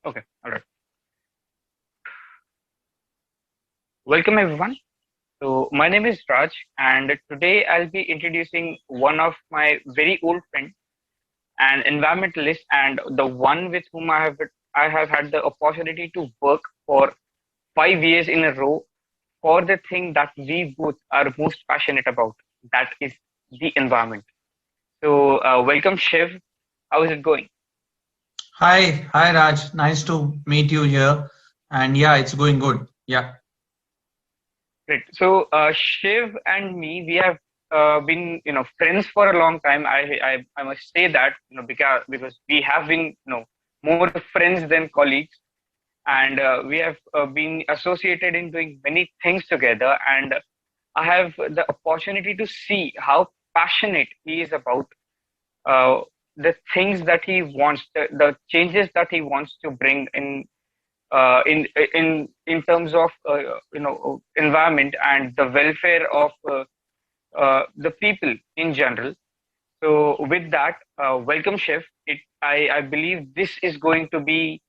Okay, all right. Welcome everyone. So my name is Raj, and today I'll be introducing one of my very old friends, an environmentalist, and the one with whom I have had the opportunity to work for 5 years in a row for the thing that we both are most passionate about. That is the environment. So welcome, Shiv. How is it going? Hi Raj. Nice to meet you here. And yeah, it's going good. Yeah. Great. So, Shiv and me, we have been, friends for a long time. I must say that, because we have been, more friends than colleagues, and we have been associated in doing many things together. And I have the opportunity to see how passionate he is about uh, the things that he wants, the changes that he wants to bring uh, in in terms of environment and the welfare of the people in general. So with that, welcome, Chef. I believe this is going to be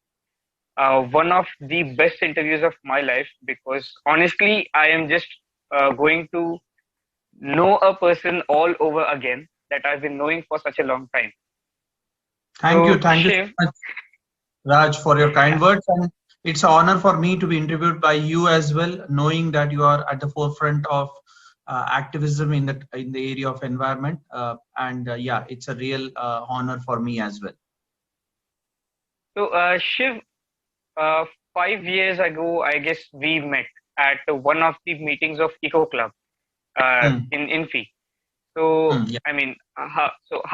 one of the best interviews of my life, because honestly, I am just going to know a person all over again that I've been knowing for such a long time. Thank you. So Thank you so Shiv, much, Raj, for your yeah. kind words. And it's an honor for me to be interviewed by you as well, knowing that you are at the forefront of activism in the area of environment. And yeah, it's a real honor for me as well. So Shiv, Uh, 5 years ago, I guess we met at one of the meetings of Eco Club Hmm. in Infi. So, Yeah. I mean,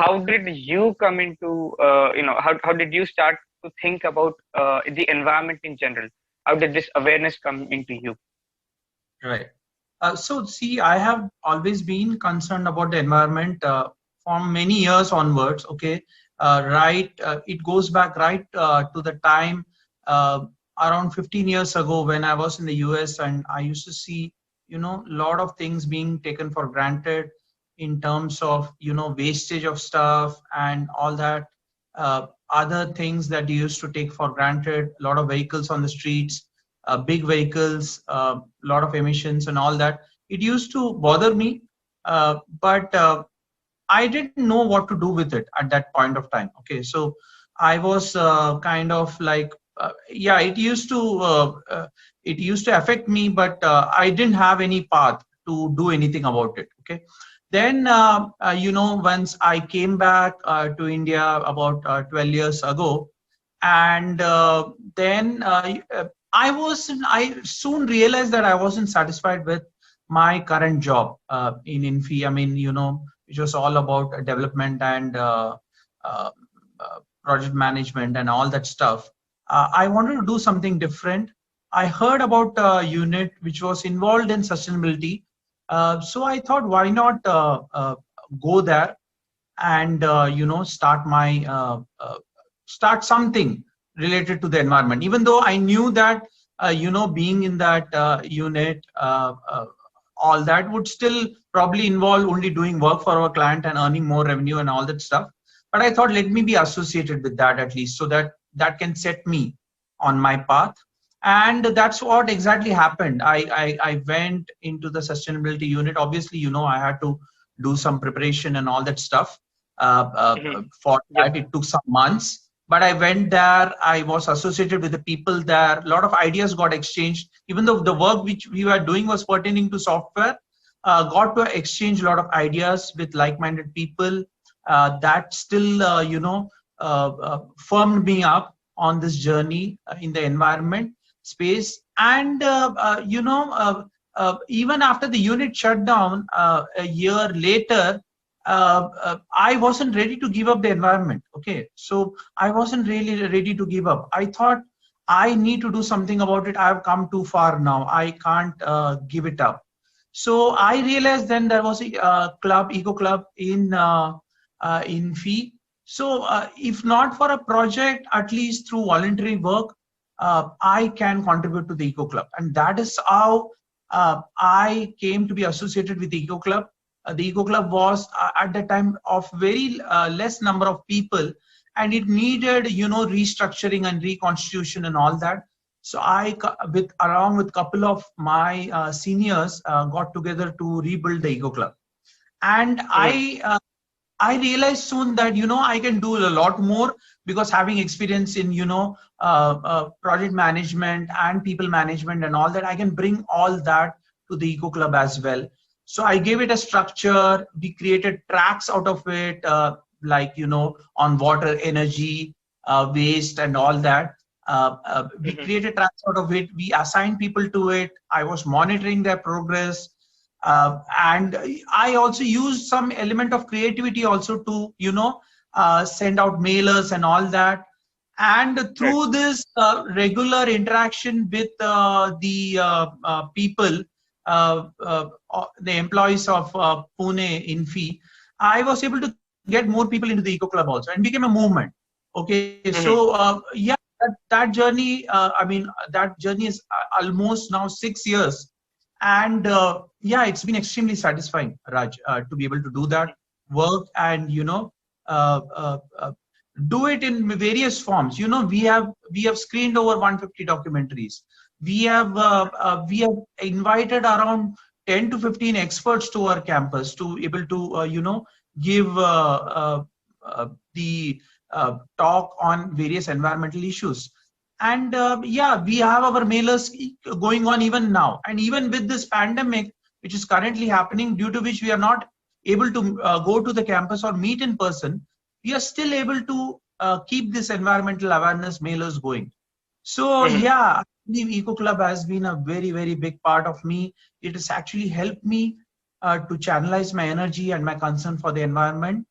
how did you come into, how did you start to think about the environment in general? How did this awareness come into you? Right. So see, I have always been concerned about the environment from many years onwards. Okay, right. It goes back right to the time uh, around 15 years ago when I was in the US, and I used to see, a lot of things being taken for granted in terms of, wastage of stuff and all that. Other things that you used to take for granted, a lot of vehicles on the streets, big vehicles, a lot of emissions and all that. It used to bother me, but I didn't know what to do with it at that point of time. Okay, so I was kind of like, yeah, it used to affect me, but I didn't have any path to do anything about it. Okay, then once I came back to India about 12 years ago, and then I soon realized that I wasn't satisfied with my current job in Infi. I mean, which was all about development and uh, project management and all that stuff. I wanted to do something different. I heard about a unit which was involved in sustainability, so I thought, why not go there and start something related to the environment, even though I knew that being in that unit, all that would still probably involve only doing work for our client and earning more revenue and all that stuff. But I thought, let me be associated with that at least, so that that can set me on my path. And that's what exactly happened. I went into the sustainability unit. Obviously, I had to do some preparation and all that stuff. Hmm. For Yep. that, it took some months. But I went there. I was associated with the people there. A lot of ideas got exchanged. Even though the work which we were doing was pertaining to software, got to exchange a lot of ideas with like-minded people. That still, firmed me up on this journey in the environment space. And even after the unit shut down a year later, I wasn't ready to give up the environment. Okay, so I wasn't really ready to give up. I thought I need to do something about it. I've come too far now. I can't give it up. So I realized then there was a club, eco club in Fee. So if not for a project, at least through voluntary work, I can contribute to the eco club, and that is how I came to be associated with the eco club. The eco club was at the time of very less number of people, and it needed, restructuring and reconstitution and all that. So along with couple of my seniors, got together to rebuild the Eco Club. And Mhm. I realized soon that, I can do a lot more, because having experience in, project management and people management and all that, I can bring all that to the Eco Club as well. So I gave it a structure. We created tracks out of it, like, on water, energy, waste and all that. We Mhm. created tracks out of it. We assigned people to it. I was monitoring their progress. And I also use some element of creativity also to, send out mailers and all that. And Right. through this regular interaction with the people, the employees of Pune Infi, I was able to get more people into the Eco Club also, and became a movement. Okay, so Mhm. yeah, that journey, that journey is almost now 6 years. And yeah, it's been extremely satisfying, Raj, to be able to do that work, and uh, uh, uh, do it in various forms. We have screened over 150 documentaries. We have invited around 10 to 15 experts to our campus to able to give the talk on various environmental issues. And yeah, we have our mailers going on even now, and even with this pandemic which is currently happening, due to which we are not able to go to the campus or meet in person, we are still able to keep this environmental awareness mailers going. So Mhm. yeah, I believe Eco Club has been a very, very big part of me. It has actually helped me to channelize my energy and my concern for the environment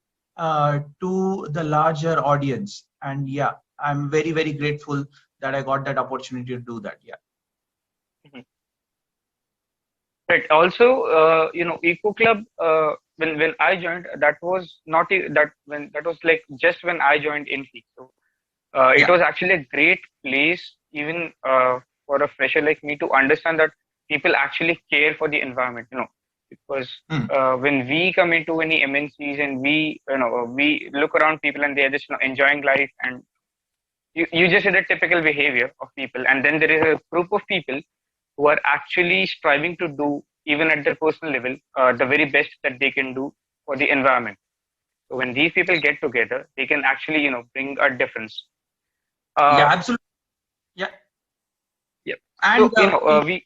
to the larger audience. And yeah, I'm very, very grateful that I got that opportunity to do that. Yeah. Mhm. Right. Also, Eco Club. When I joined, that was not that when that was like just when I joined Infi. So it Yeah. was actually a great place, even for a fresher like me, to understand that people actually care for the environment. Because Mm. when we come into any MNCs and we look around people and they are just enjoying life, and you just see the typical behavior of people, and then there is a group of people who are actually striving to do, even at their personal level, the very best that they can do for the environment. So when these people get together, they can actually bring a difference. Yeah, uh, absolutely. Yeah. yeah. And So we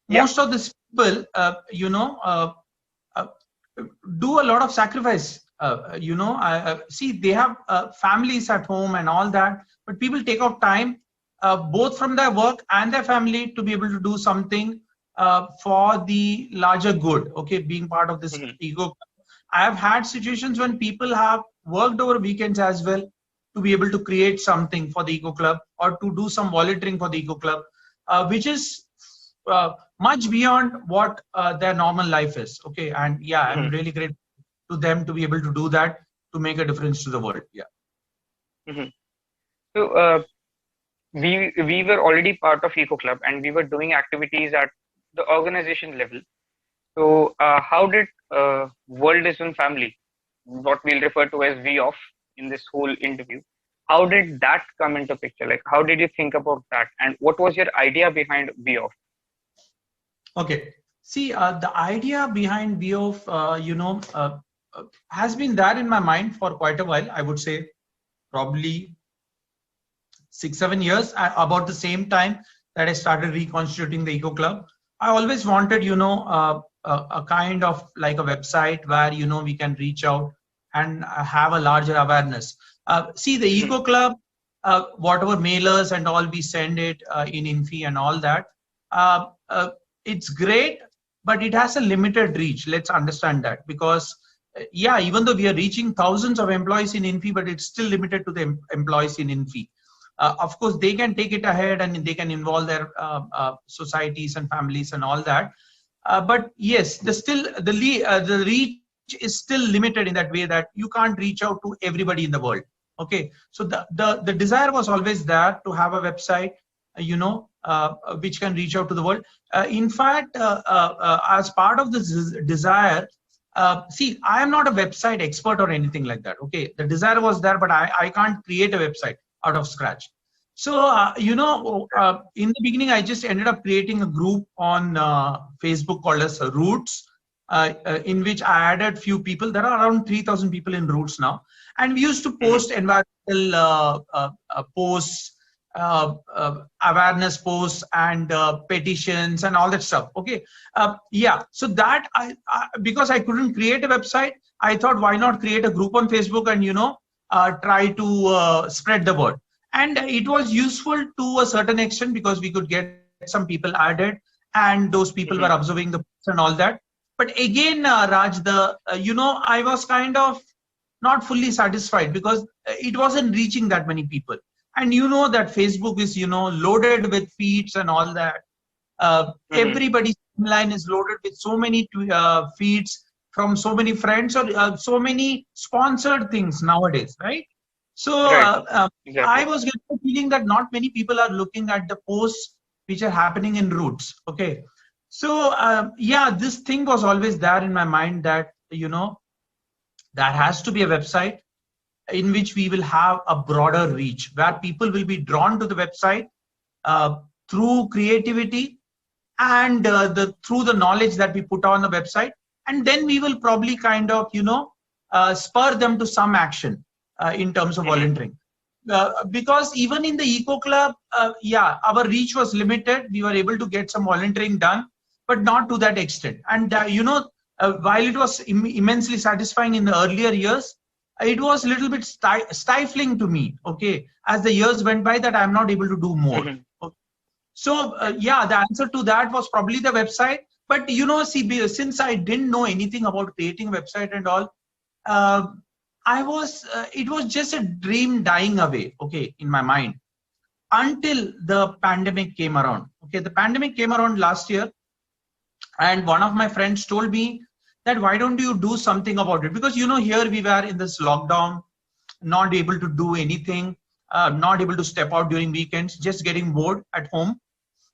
yeah. most of these people, uh, do a lot of sacrifice. See, they have families at home and all that, but people take out time, both from their work and their family, to be able to do something for the larger good. Okay, being part of this Mhm. ego. I have had situations when people have worked over weekends as well to be able to create something for the Eco Club, or to do some volunteering for the Eco Club, which is much beyond what their normal life is. Okay, and yeah, I'm Mhm. really grateful to them to be able to do that, to make a difference to the world. Yeah. Mhm. So we were already part of Eco Club, and we were doing activities at the organization level. So how did World is One Family, what we'll refer to as V off in this whole interview, how did that come into picture? Like, how did you think about that, and what was your idea behind V off? Okay. See, the idea behind VOF, has been there in my mind for quite a while. I would say probably 6 7 years, about the same time that I started reconstituting the Eco Club. I always wanted, a kind of like a website where, we can reach out and have a larger awareness. See, the Mhm. Eco Club, whatever mailers and all, we send it in Infi and all that. Uh, uh, it's great, but it has a limited reach. Let's understand that, because yeah, even though we are reaching thousands of employees in Infi, but it's still limited to the employees in Infi. Of course, they can take it ahead and they can involve their societies and families and all that. But yes, the reach is still limited in that way, that you can't reach out to everybody in the world. Okay, so the desire was always there to have a website, which can reach out to the world. In fact, as part of this desire, See, I am not a website expert or anything like that. Okay, the desire was there, but I can't create a website out of scratch. So, in the beginning, I just ended up creating a group on Facebook called as Roots, in which I added few people. There are around 3,000 people in Roots now. And we used to post environmental posts, awareness posts, and petitions and all that stuff. Okay. Yeah. So that because I couldn't create a website, I thought, why not create a group on Facebook and, try to spread the word. And it was useful to a certain extent because we could get some people added and those people were observing the posts and all that. But again, Raj, I was kind of not fully satisfied because it wasn't reaching that many people. And you know that Facebook is, loaded with feeds and all that. Everybody's line is loaded with so many feeds from so many friends or so many sponsored things nowadays, right? So Right. I Exactly. was getting the feeling that not many people are looking at the posts which are happening in Roots. Okay. So yeah, this thing was always there in my mind that, there has to be a website in which we will have a broader reach, where people will be drawn to the website uh, through creativity and through the knowledge that we put on the website, and then we will probably kind of spur them to some action in terms of volunteering. Because even in the eco club, yeah, our reach was limited. We were able to get some volunteering done, but not to that extent. And while it was immensely satisfying in the earlier years, it was a little bit stifling to me. Okay, as the years went by, that I'm not able to do more. Okay. So yeah, the answer to that was probably the website. But see, since I didn't know anything about creating a website and all, uh, it was just a dream dying away, okay, in my mind until the pandemic came around. Okay, the pandemic came around last year, and one of my friends told me that why don't you do something about it? Because here we were in this lockdown, not able to do anything, not able to step out during weekends, just getting bored at home.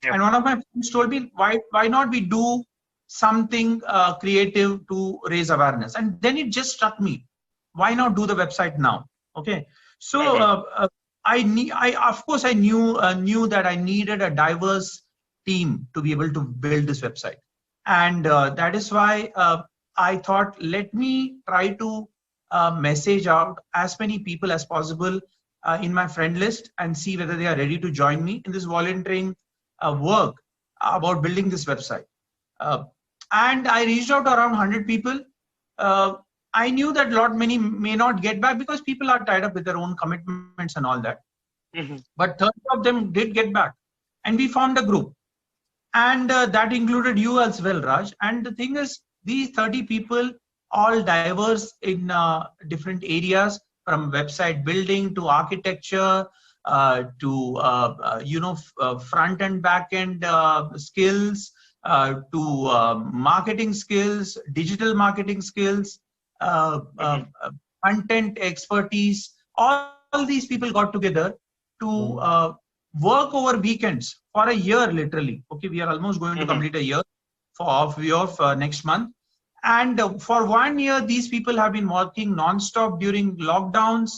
Yep. And one of my friends told me, why not we do something creative to raise awareness? And then it just struck me, why not do the website now? Okay, so I of course I knew that I needed a diverse team to be able to build this website, and that is why I thought, let me try to message out as many people as possible in my friend list and see whether they are ready to join me in this volunteering work about building this website. Uh, and I reached out to around 100 people. Uh, I knew that many may not get back because people are tied up with their own commitments and all that. But 30 of them did get back, and we formed a group, and that included you as well, Raj. And the thing is, these 30 people, all diverse in different areas, from website building to architecture to front and back end skills, to marketing skills, digital marketing skills, uh, uh, uh, content expertise. All these people got together to work over weekends for a year, literally. Okay, we are almost going to complete a year of next month. And for 1 year, these people have been working non-stop during lockdowns,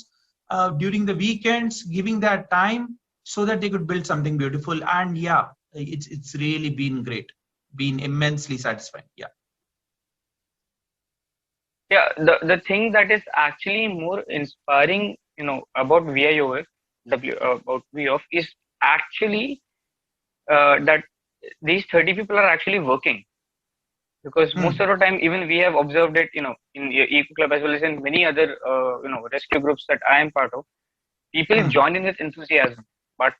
during the weekends, giving that time so that they could build something beautiful. And yeah, it's really been great, been immensely satisfying. Yeah. Yeah, the thing that is actually more inspiring, about VIOF, about VIOF is actually that these 30 people are actually working, because most Hmm. of the time, even we have observed it, in Eco Club as well as in many other, rescue groups that I am part of. People Hmm. join in with enthusiasm, but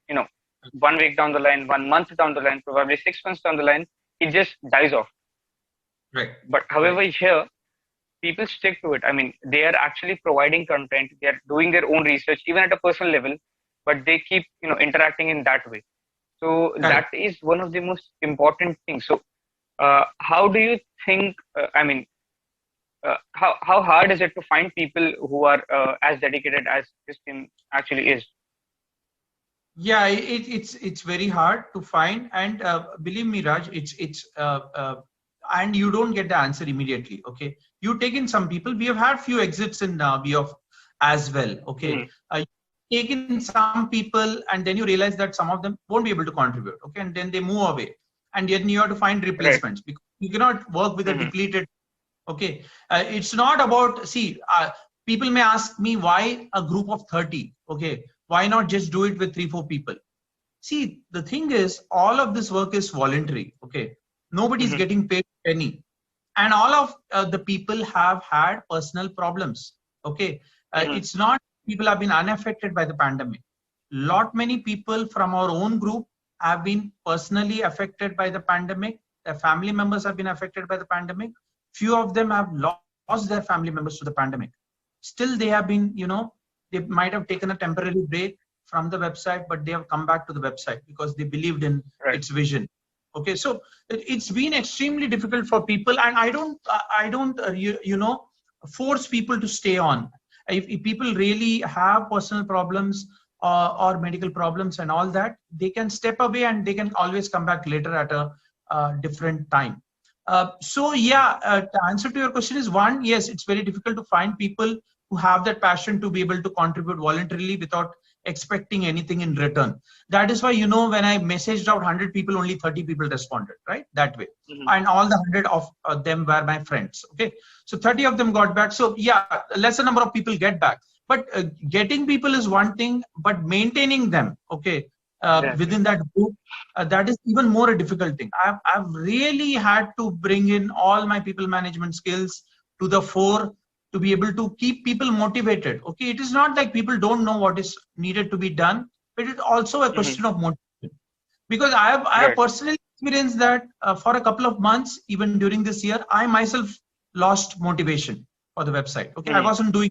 1 week down the line, 1 month down the line, probably 6 months down the line, it just dies off. Right. But Right. however, here people stick to it. I mean, they are actually providing content. They are doing their own research, even at a personal level, but they keep interacting in that way. So that Correct. is one of the most important things. So how do you think? How hard is it to find people who are as dedicated as this team actually is? Yeah, it's very hard to find, and believe me, Raj, it's and you don't get the answer immediately. Okay, you take in some people. We have had few exits in we of as well. Okay, you take in some people, and then you realize that some of them won't be able to contribute. Okay, and then they move away, and then you have to find Right. replacements because you cannot work with a depleted. Okay, it's not about, see, people may ask me why a group of 30. Okay, why not just do it with 3-4 people? See, the thing is, all of this work is voluntary. Okay, nobody's getting paid a penny, and all of the people have had personal problems. Okay, it's not people have been unaffected by the pandemic. Lot many people from our own group have been personally affected by the pandemic. Their family members have been affected by the pandemic. Few of them have lost their family members to the pandemic. Still, they have been, they might have taken a temporary break from the website, but they have come back to the website because they believed in Right. its vision. Okay, so it's been extremely difficult for people, and I don't force people to stay on. If people really have personal problems or medical problems and all that, they can step away and they can always come back later at a different time. So yeah, the answer to your question is one, yes, it's very difficult to find people who have that passion to be able to contribute voluntarily without expecting anything in return. That is why, when I messaged out 100 people, only 30 people responded, right? That way. And all the 100 of them were my friends. Okay. So 30 of them got back. So yeah, lesser number of people get back. But getting people is one thing, but maintaining them, okay, within that group, that is even more a difficult thing. I've really had to bring in all my people management skills to the fore to be able to keep people motivated. Okay, it is not like people don't know what is needed to be done, but it's also a question of motivation. Because I have Right. personally experienced that for a couple of months, even during this year, I myself lost motivation for the website. Okay, I wasn't doing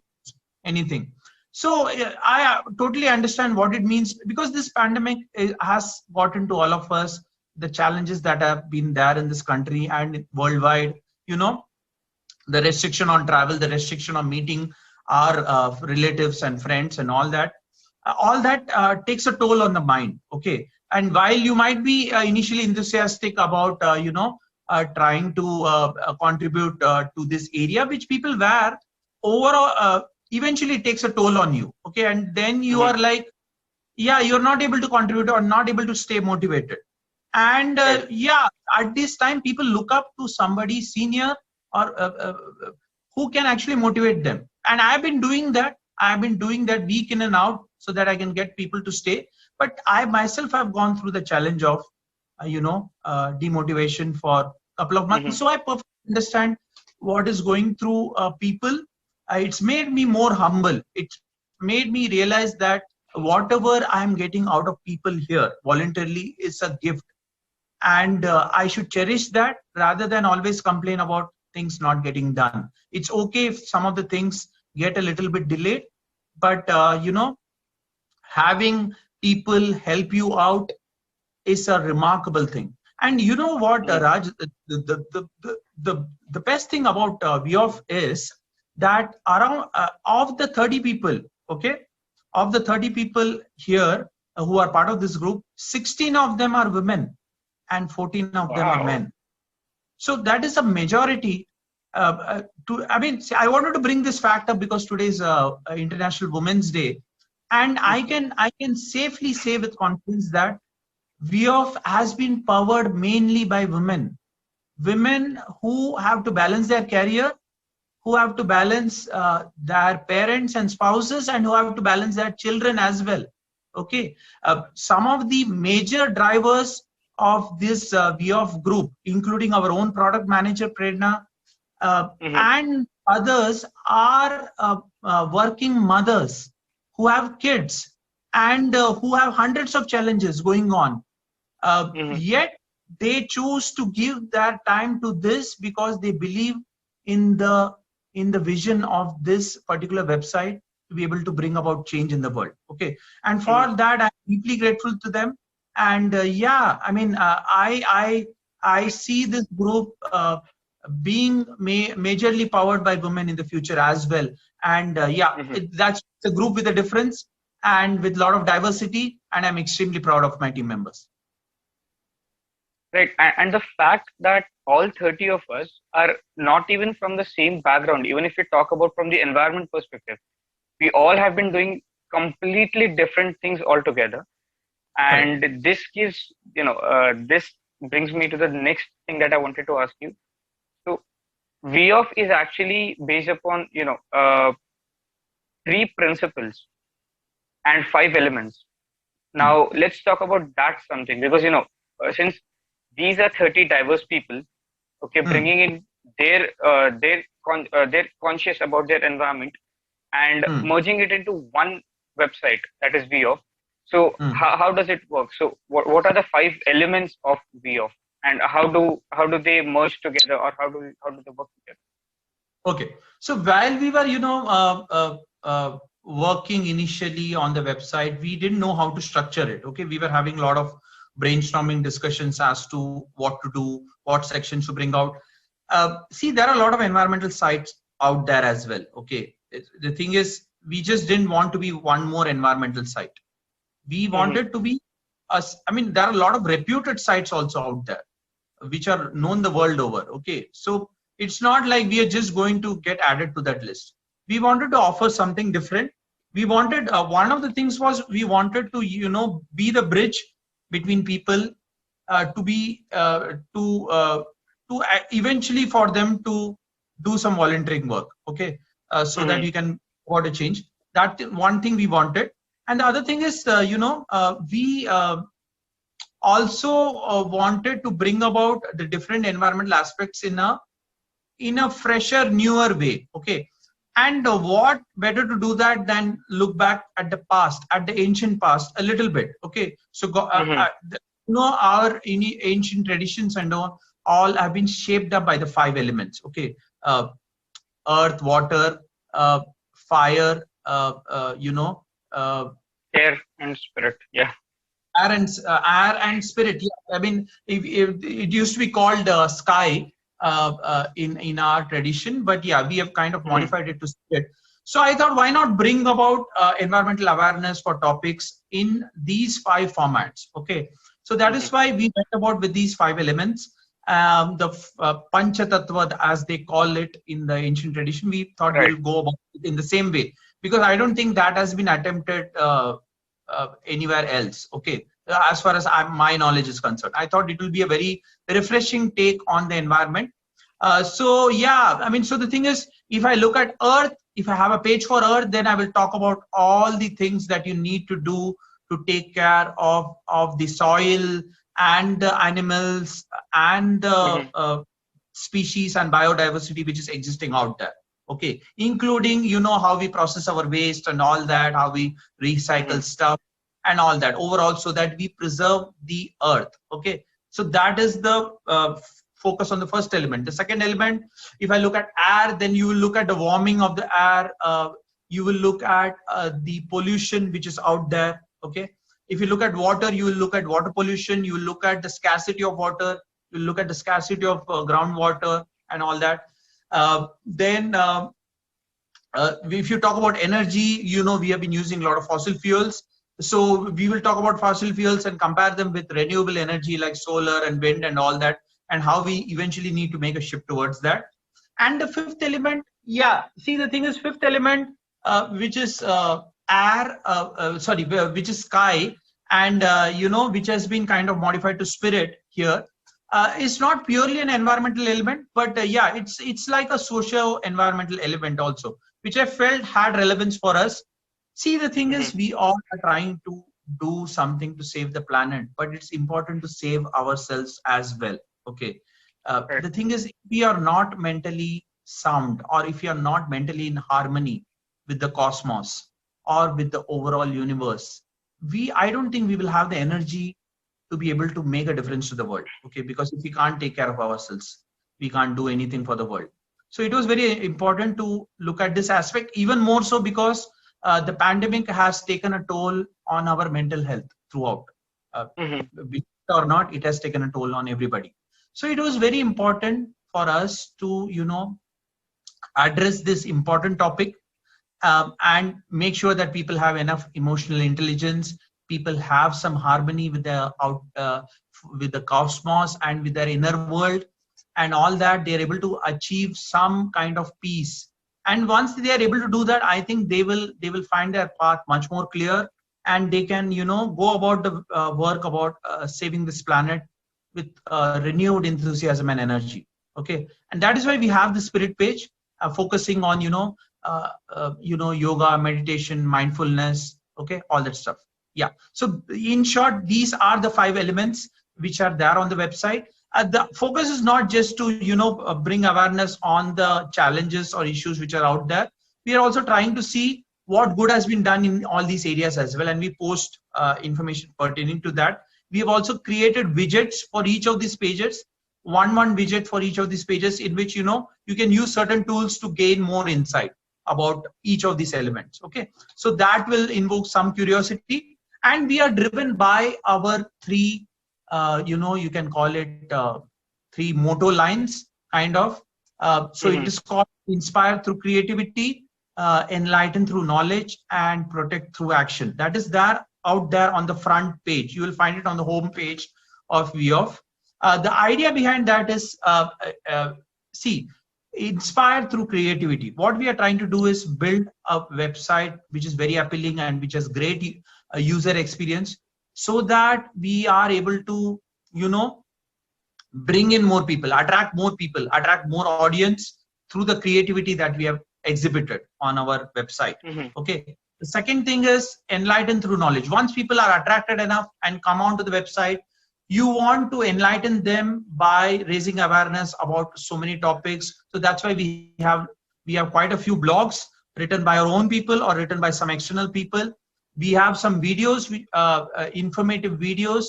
anything. So I totally understand what it means, because this pandemic has gotten to all of us, the challenges that have been there in this country and worldwide. The restriction on travel, the restriction on meeting our relatives and friends and all that, takes a toll on the mind. Okay, and while you might be initially enthusiastic about trying to contribute to this area, which people were, overall eventually it takes a toll on you. Okay, and then you are like, yeah, you're not able to contribute or not able to stay motivated. And Right. yeah, at this time people look up to somebody senior or who can actually motivate them. And I've been doing that week in and out so that I can get people to stay. But I myself have gone through the challenge of demotivation for a couple of months. So I perfectly understand what is going through people. It's made me more humble. It's made me realize that whatever I'm getting out of people here voluntarily is a gift, and I should cherish that rather than always complain about things not getting done. It's okay if some of the things get a little bit delayed, but having people help you out is a remarkable thing. And you know what, Raj, the best thing about VOF is that around of the 30 people, okay, of the 30 people here who are part of this group, 16 of them are women and 14 of them are Wow. men. So that is a majority. I wanted to bring this fact up because today is International Women's Day, and I can safely say with confidence that VOF has been powered mainly by women who have to balance their career, who have to balance their parents and spouses, and who have to balance their children as well. Okay, some of the major drivers of this VOF group, including our own product manager Prerna, and others, are working mothers who have kids and who have hundreds of challenges going on. Yet they choose to give their time to this because they believe in the vision of this particular website to be able to bring about change in the world. Okay, and for that I'm deeply grateful to them. And I see this group being majorly powered by women in the future as well. And that's a group with a difference and with a lot of diversity, and I'm extremely proud of my team members. Right. And the fact that all 30 of us are not even from the same background. Even if you talk about from the environment perspective, we all have been doing completely different things altogether. Correct. And this gives, this brings me to the next thing that I wanted to ask you. So V of is actually based upon, three principles and five elements. Hmm. Now let's talk about that something, because since these are 30 diverse people, okay, Hmm. bringing in their conscious about their environment and Hmm. merging it into one website, that is VOF. So Hmm. how does it work? So what are the five elements of VOF, and how do they merge together, or how do they work together? Okay. So while we were, working initially on the website, we didn't know how to structure it. Okay. We were having a lot of brainstorming discussions as to what to do, what sections to bring out. See, there are a lot of environmental sites out there as well. Okay. The thing is, we just didn't want to be one more environmental site. We Mm-hmm. wanted to be us. I mean, there are a lot of reputed sites also out there which are known the world over. Okay, so it's not like we are just going to get added to that list. We wanted to offer something different. We wanted one of the things was we wanted to be the bridge between people, to be to eventually for them to do some volunteering work. Okay, so that Mm-hmm. you can afford a change. That one thing we wanted. And the other thing is, we also wanted to bring about the different environmental aspects in a fresher, newer way. Okay, and what better to do that than look back at the past, at the ancient past, a little bit. Okay, so Mm-hmm. our ancient traditions and all have been shaped up by the five elements. Okay, uh, earth, water, uh, fire, uh, Air and spirit. Yeah. air and spirit. Yeah, I mean, if it used to be called sky in our tradition, but yeah, we have kind of Mm-hmm. modified it to spirit. So I thought, why not bring about environmental awareness for topics in these five formats? Okay, so that Mm-hmm. is why we went about with these five elements. The Pancha Tattva, as they call it in the ancient tradition, we thought Right. we'll go about it in the same way, because I don't think that has been attempted anywhere else. Okay, as far as my knowledge is concerned, I thought it will be a very refreshing take on the environment. So yeah, I mean, so the thing is, if I look at Earth, if I have a page for Earth, then I will talk about all the things that you need to do to take care of the soil and the animals and the Mm-hmm. species and biodiversity which is existing out there. Okay, including how we process our waste and all that, how we Mm-hmm. recycle stuff and all that overall, so that we preserve the earth. Okay, so that is the focus on the first element. The second element, if I look at air, then you will look at the warming of the air. You will look at the pollution which is out there. Okay, if you look at water, you will look at water pollution. You will look at the scarcity of water. You will look at the scarcity of groundwater and all that. Then if you talk about energy, we have been using a lot of fossil fuels. So we will talk about fossil fuels and compare them with renewable energy like solar and wind and all that, and how we eventually need to make a shift towards that. And the fifth element, yeah, see, the thing is, fifth element, which is air, sorry, which is sky, and which has been kind of modified to spirit here. Is not purely an environmental element, but yeah, it's like a socio environmental element also, which I felt had relevance for us. See, the thing Mm-hmm. is, we all are trying to do something to save the planet, but it's important to save ourselves as well. Okay. Right. The thing is, if we are not mentally sound, or if we are not mentally in harmony with the cosmos or with the overall universe, I don't think we will have the energy to be able to make a difference to the world. Okay, because if we can't take care of ourselves, we can't do anything for the world. So it was very important to look at this aspect, even more so because the pandemic has taken a toll on our mental health throughout. uh, Mm-hmm. Believe it or not, it has taken a toll on everybody. So it was very important for us to address this important topic, and make sure that people have enough emotional intelligence, people have some harmony with the with the cosmos and with their inner world, and all that, they're able to achieve some kind of peace. And once they are able to do that, I think they will find their path much more clear, and they can go about the work about saving this planet with renewed enthusiasm and energy. Okay, and that is why we have the spirit page, focusing on yoga, meditation, mindfulness, okay, all that stuff. Yeah, so in short, these are the 5 elements which are there on the website. The focus is not just to bring awareness on the challenges or issues which are out there. We are also trying to see what good has been done in all these areas as well, and we post information pertaining to that. We have also created widgets for each of these pages, one widget for each of these pages, in which you can use certain tools to gain more insight about each of these elements. Okay, so that will invoke some curiosity, and we are driven by our 3 you can call it 3 motto lines, kind of. So it is called inspire through creativity, enlighten through knowledge, and protect through action. That is there, out there on the front page. You will find it on the home page of VOF. The idea behind that is, see, inspire through creativity. What we are trying to do is build a website which is very appealing and which has great user experience, so that we are able to bring in more people, attract more audience through the creativity that we have exhibited on our website. Okay, the second thing is enlighten through knowledge. Once people are attracted enough and come onto the website, you want to enlighten them by raising awareness about so many topics. So that's why we have quite a few blogs written by our own people or written by some external people. We have some videos, informative videos,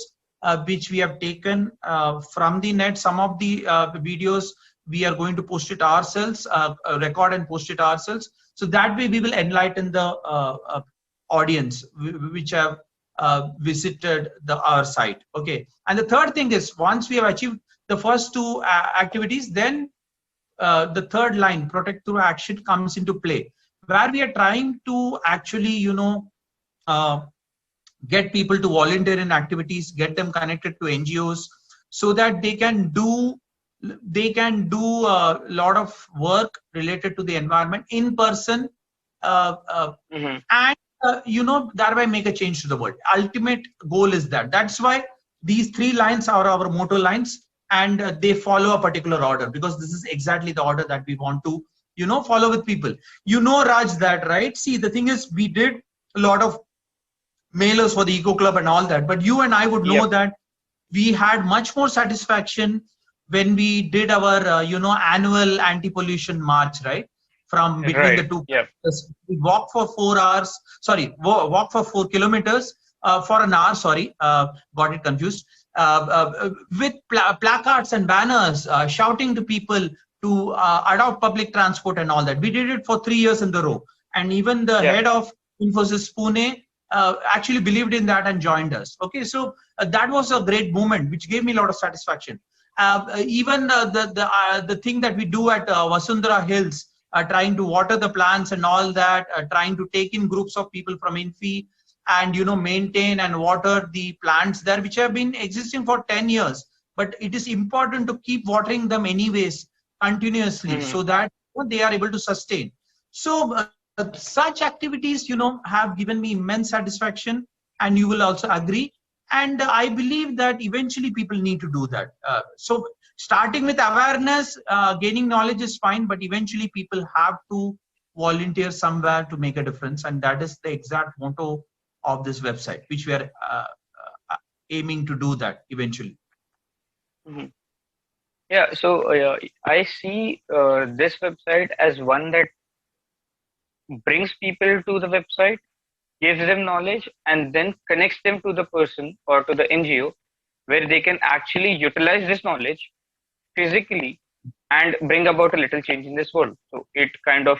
which we have taken from the net. Some of the videos we are going to post it ourselves, record and post it ourselves. So that way we will enlighten the audience which have visited our site. Okay, and the third thing is, once we have achieved the first 2 activities, then the third line, protect through action, comes into play, where we are trying to actually get people to volunteer in activities, get them connected to NGOs, so that they can do a lot of work related to the environment in person, and thereby make a change to the world. Ultimate goal is that. That's why these 3 lines are our motto lines, and they follow a particular order, because this is exactly the order that we want to follow with people. Raj, that, right? See, the thing is, we did a lot of mailers for the Eco Club and all that, but you and I would know that we had much more satisfaction when we did our annual anti-pollution march, right, from between the 2. We walked for 4 hours, sorry, walk for 4 kilometers, for an hour, sorry, got it confused, with placards and banners, shouting to people to adopt public transport and all that. We did it for 3 years in the row, and even the head of Infosys Pune actually believed in that and joined us. Okay, so that was a great moment, which gave me a lot of satisfaction. Even the thing that we do at Vasundhara Hills, trying to water the plants and all that, trying to take in groups of people from Infi and maintain and water the plants there, which have been existing for 10 years. But it is important to keep watering them anyways, continuously, so that they are able to sustain. So such activities, have given me immense satisfaction, and you will also agree. And I believe that eventually people need to do that. So starting with awareness, gaining knowledge is fine, but eventually people have to volunteer somewhere to make a difference. And that is the exact motto of this website, which we are aiming to do that eventually. Yeah, so I see this website as one that brings people to the website, gives them knowledge, and then connects them to the person or to the NGO, where they can actually utilize this knowledge physically and bring about a little change in this world. So it kind of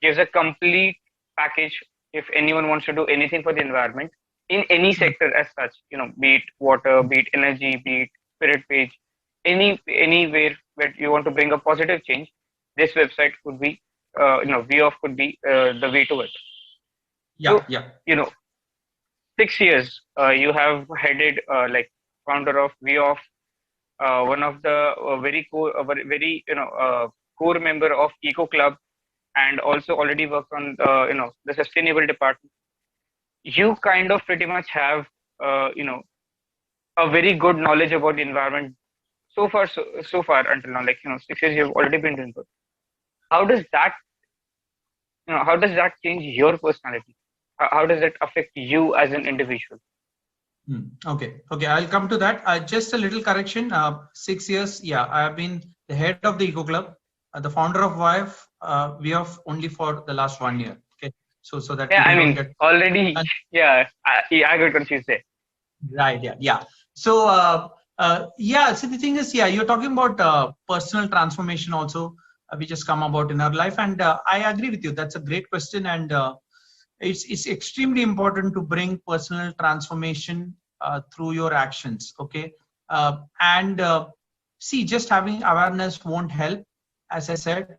gives a complete package if anyone wants to do anything for the environment in any sector as such, be it water, be it energy, be it spirit page, anywhere where you want to bring a positive change. This website could be VOF could be the way to it. So 6 years you have headed, like founder of VOF. one of the very core, very core member of Eco Club, and also already worked on the sustainable department. You kind of pretty much have a very good knowledge about the environment so far until now. Like 6 years you've already been doing good. How does that how does that change your personality? How does that affect you as an individual? Okay, I'll come to that. Just a little correction. 6 years, yeah, I have been the head of the Eco Club, the founder of WIFE. We have only for the last 1 year. Okay, so that Yeah, I people don't mean get. already. Yeah, I got confused there. Right. Yeah. So yeah. So the thing is, yeah, you're talking about personal transformation also, which has come about in our life, and I agree with you. That's a great question, and it's extremely important to bring personal transformation through your actions. Okay, and see, just having awareness won't help. As I said,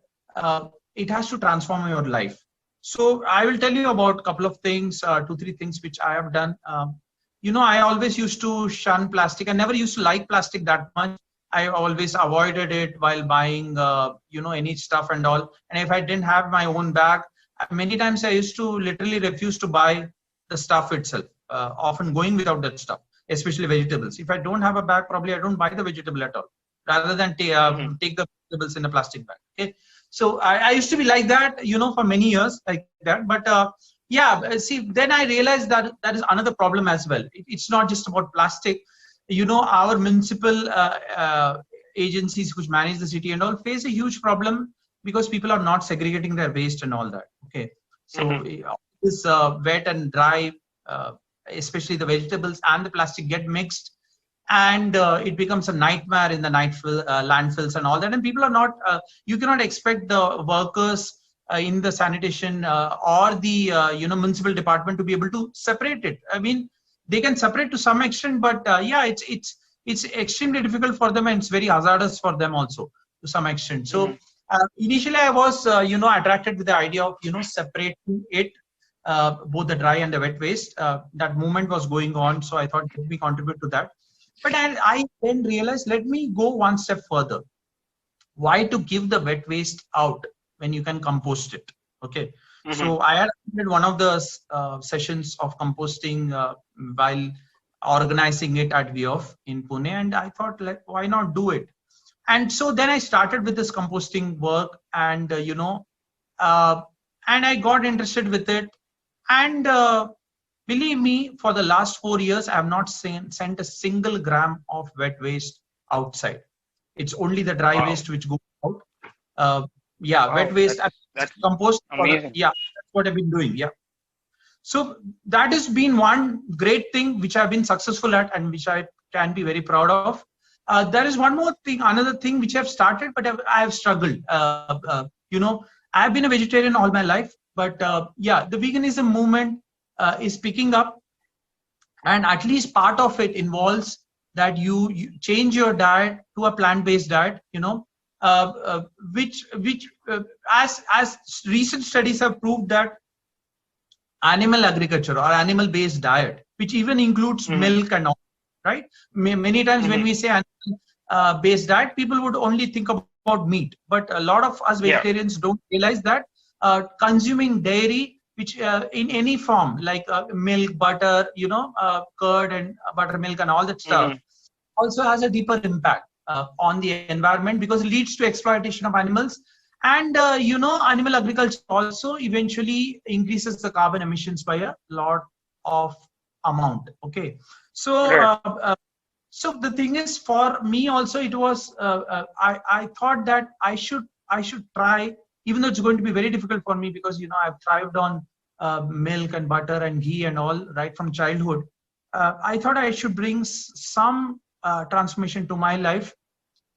it has to transform your life. So I will tell you about a couple of things, 2, 3 things which I have done. I always used to shun plastic. I never used to like plastic that much. I always avoided it while buying, any stuff and all. And if I didn't have my own bag, many times I used to literally refuse to buy the stuff itself, often going without that stuff, especially vegetables. If I don't have a bag, probably I don't buy the vegetable at all, rather than take the vegetables in a plastic bag. Okay. So I used to be like that, for many years like that. But yeah, see, then I realized that that is another problem as well. It's not just about plastic. Our municipal agencies which manage the city and all face a huge problem because people are not segregating their waste and all that. Okay, so this wet and dry, especially the vegetables and the plastic get mixed, and it becomes a nightmare in the landfills and all that. And people are not. You cannot expect the workers in the sanitation or the municipal department to be able to separate it. I mean, they can separate to some extent, but yeah, it's extremely difficult for them, and it's very hazardous for them also to some extent. So initially I was attracted with the idea of separating it, both the dry and the wet waste. That movement was going on, so I thought, let me contribute to that. But I then realized, let me go one step further. Why to give the wet waste out when you can compost it? Okay. So I had attended one of the sessions of composting while organizing it at VOF in Pune, and I thought, like, why not do it? And so then I started with this composting work, and and I got interested with it. And believe me, for the last 4 years, I have not sent a single gram of wet waste outside. It's only the dry waste which goes out. Wet waste, that's compost. Amazing. Yeah, that's what I've been doing. Yeah. So that has been one great thing which I've been successful at, and which I can be very proud of. There is one more thing, another thing which I've started, but I have struggled. I've been a vegetarian all my life, but the veganism movement is picking up, and at least part of it involves that you change your diet to a plant-based diet. Which as recent studies have proved that animal agriculture or animal-based diet, which even includes milk and all, right? Many times when we say animal-based diet, people would only think about meat, but a lot of us vegetarians don't realize that consuming dairy, which in any form, like milk, butter, curd and buttermilk and all that stuff, also has a deeper impact on the environment, because it leads to exploitation of animals. And animal agriculture also eventually increases the carbon emissions by a lot of amount. Okay, so so the thing is, for me also, it was I thought that I should try, even though it's going to be very difficult for me, because I've thrived on milk and butter and ghee and all right from childhood. I thought I should bring some transformation to my life.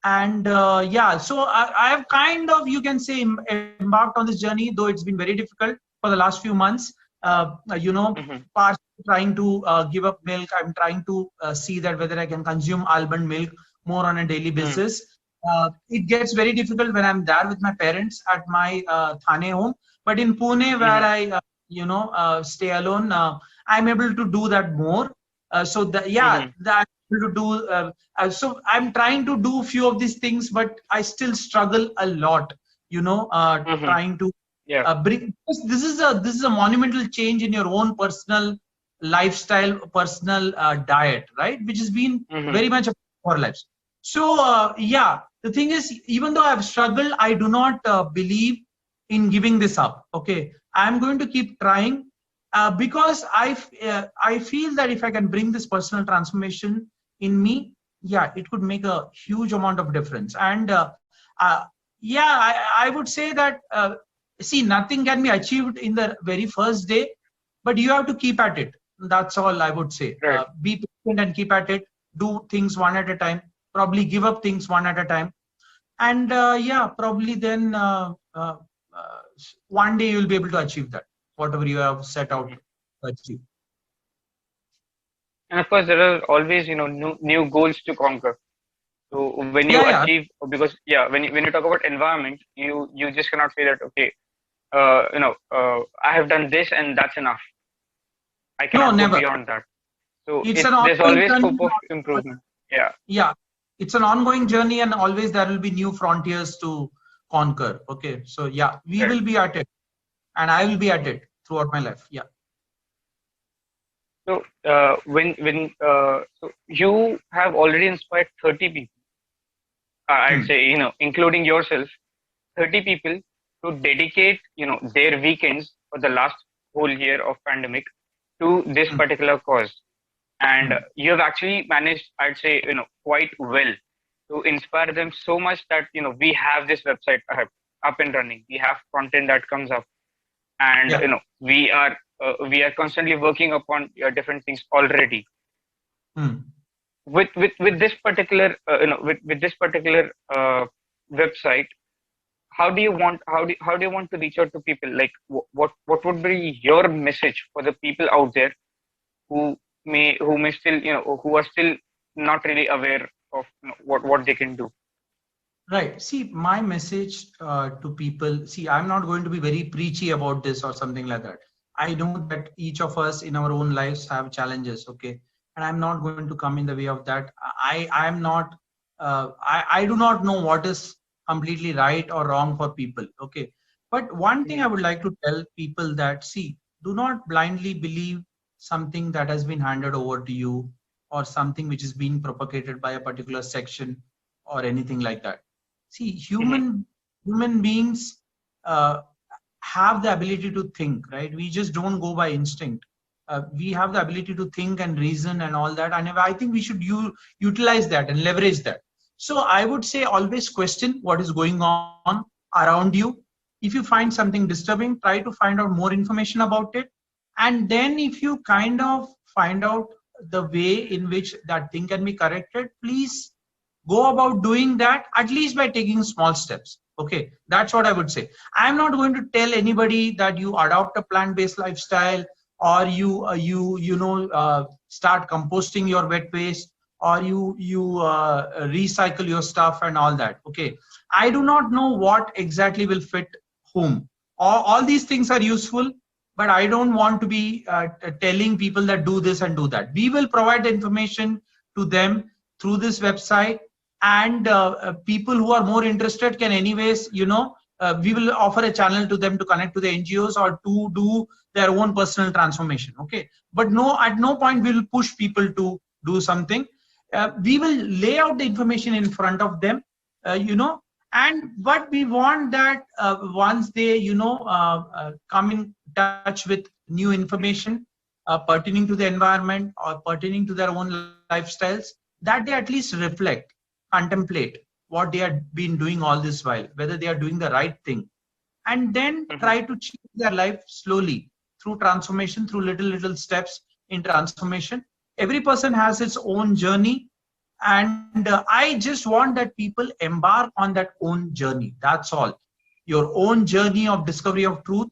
And so I have kind of, you can say, embarked on this journey, though it's been very difficult for the last few months. Partially trying to give up milk. I'm trying to see that whether I can consume almond milk more on a daily basis. It gets very difficult when I'm there with my parents at my Thane home. But in Pune, where I stay alone, I'm able to do that more. That able to do. So I'm trying to do few of these things, but I still struggle a lot. Mm-hmm. Trying to Yeah. bring. This is a monumental change in your own personal lifestyle, personal diet, right? Which has been Mm-hmm. very much a part of our lives. So yeah, the thing is, even though I've struggled, I do not believe in giving this up. Okay, I'm going to keep trying because I feel that if I can bring this personal transformation in me, yeah, it could make a huge amount of difference. And yeah, I would say that see, nothing can be achieved in the very first day, but you have to keep at it. That's all I would say. Right. Be patient and keep at it. Do things one at a time. Probably give up things one at a time. And yeah, probably then one day you'll be able to achieve that, whatever you have set out Mm-hmm. to achieve. And of course, there are always, new goals to conquer. So when you Yeah, yeah. achieve, because yeah, when you talk about environment, you just cannot say that, okay, I have done this and that's enough. I No, cannot go never. beyond that. So It's an there's ongoing always journey. scope of improvement. Yeah. Yeah, it's an ongoing journey, and always there will be new frontiers to conquer. Okay, so yeah, we Right. will be at it, and I will be at it throughout my life. Yeah. So when so you have already inspired 30 people. I'd Hmm. say, including yourself, 30 people to dedicate, their weekends for the last whole year of pandemic to this Hmm. particular cause. And Hmm. you have actually managed, I'd say, quite well to inspire them so much that, we have this website up and running. We have content that comes up, and, Yeah. we are constantly working upon different things already. Hmm. With this particular, with this particular website, how do you want to reach out to people? Like, what would be your message for the people out there who may still, who are still not really aware of, what they can do? Right. See, my message to people. See, I'm not going to be very preachy about this or something like that. I know that each of us in our own lives have challenges. Okay, and I'm not going to come in the way of that. I am not. I do not know what is completely right or wrong for people. Okay, but one thing I Mhm. would like to tell people that, see, do not blindly believe something that has been handed over to you, or something which is being propagated by a particular section or anything like that. See, Mhm. human beings uh, have the ability to think, right? We just don't go by instinct. We have the ability to think and reason and all that, and I think we should utilize that and leverage that. So I would say, always question what is going on around you. If you find something disturbing, try to find out more information about it, and then if you kind of find out the way in which that thing can be corrected, please go about doing that, at least by taking small steps. Okay, that's what I would say. I'm not going to tell anybody that you adopt a plant-based lifestyle, or you start composting your wet waste, or you recycle your stuff and all that. Okay, I do not know what exactly will fit whom. All these things are useful, but I don't want to be telling people that do this and do that. We will provide the information to them through this website, and people who are more interested can anyways, we will offer a channel to them to connect to the NGOs or to do their own personal transformation. Okay, but no, at no point we will push people to do something. We will lay out the information in front of them, and but we want that once they come in touch with new information pertaining to the environment or pertaining to their own lifestyles, that they at least reflect, contemplate what they have been doing all this while, whether they are doing the right thing, and then Mhm. try to change their life slowly through transformation, through little steps in transformation. Every person has its own journey, and I just want that people embark on that own journey. That's all. Your own journey of discovery of truth.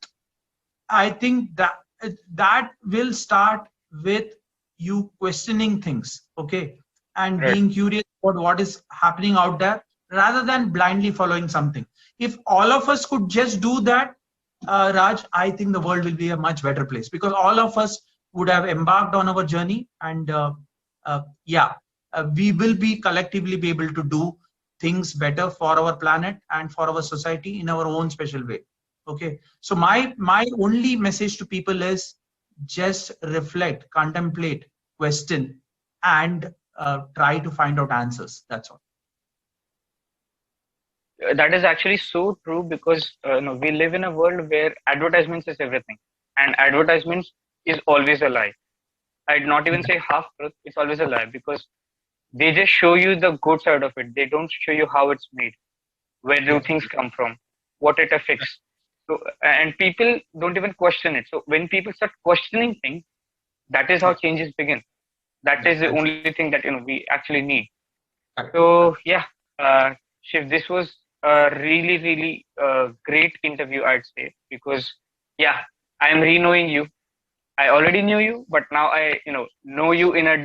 I think that will start with you questioning things, okay, and Right. being curious about what is happening out there, rather than blindly following something. If all of us could just do that, Raj, I think the world will be a much better place, because all of us would have embarked on our journey, and yeah. we will be collectively be able to do things better for our planet and for our society in our own special way. Okay, so my only message to people is just reflect, contemplate, question, and try to find out answers. That's all. That is actually so true because we live in a world where advertisements is everything, and advertisements is always a lie. I'd not even say half truth. It's always a lie because they just show you the good side of it. They don't show you how it's made, where do Yeah, things come from, what it affects. So, and people don't even question it. So when people start questioning things, that is how yeah, changes begin. That yeah. is the only thing that we actually need. Correct, So correct. yeah, Shiv, this was a really, really great interview, I'd say, because yeah, I am re-knowing you. I already knew you, but now I, know you in a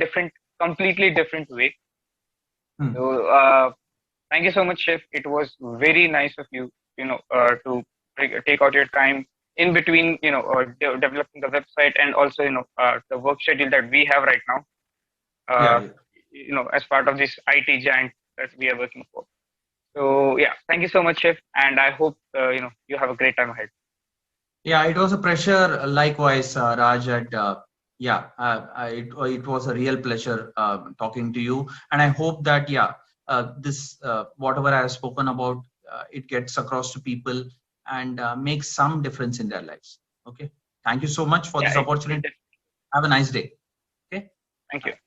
completely different way. Hmm. So thank you so much, Shiv. It was very nice of you, to take out your time in between, developing the website and also, the work schedule that we have right now, Yeah, uh, yeah. as part of this IT giant that we are working for. So yeah, thank you so much, Chef, and I hope you have a great time ahead. Yeah, it was a pleasure. Likewise, Raj. And it was a real pleasure talking to you. And I hope that this whatever I have spoken about, it gets across to people and makes some difference in their lives. Okay. Thank you so much for Yeah, this it opportunity. Have a nice day. Okay. thank you. Bye.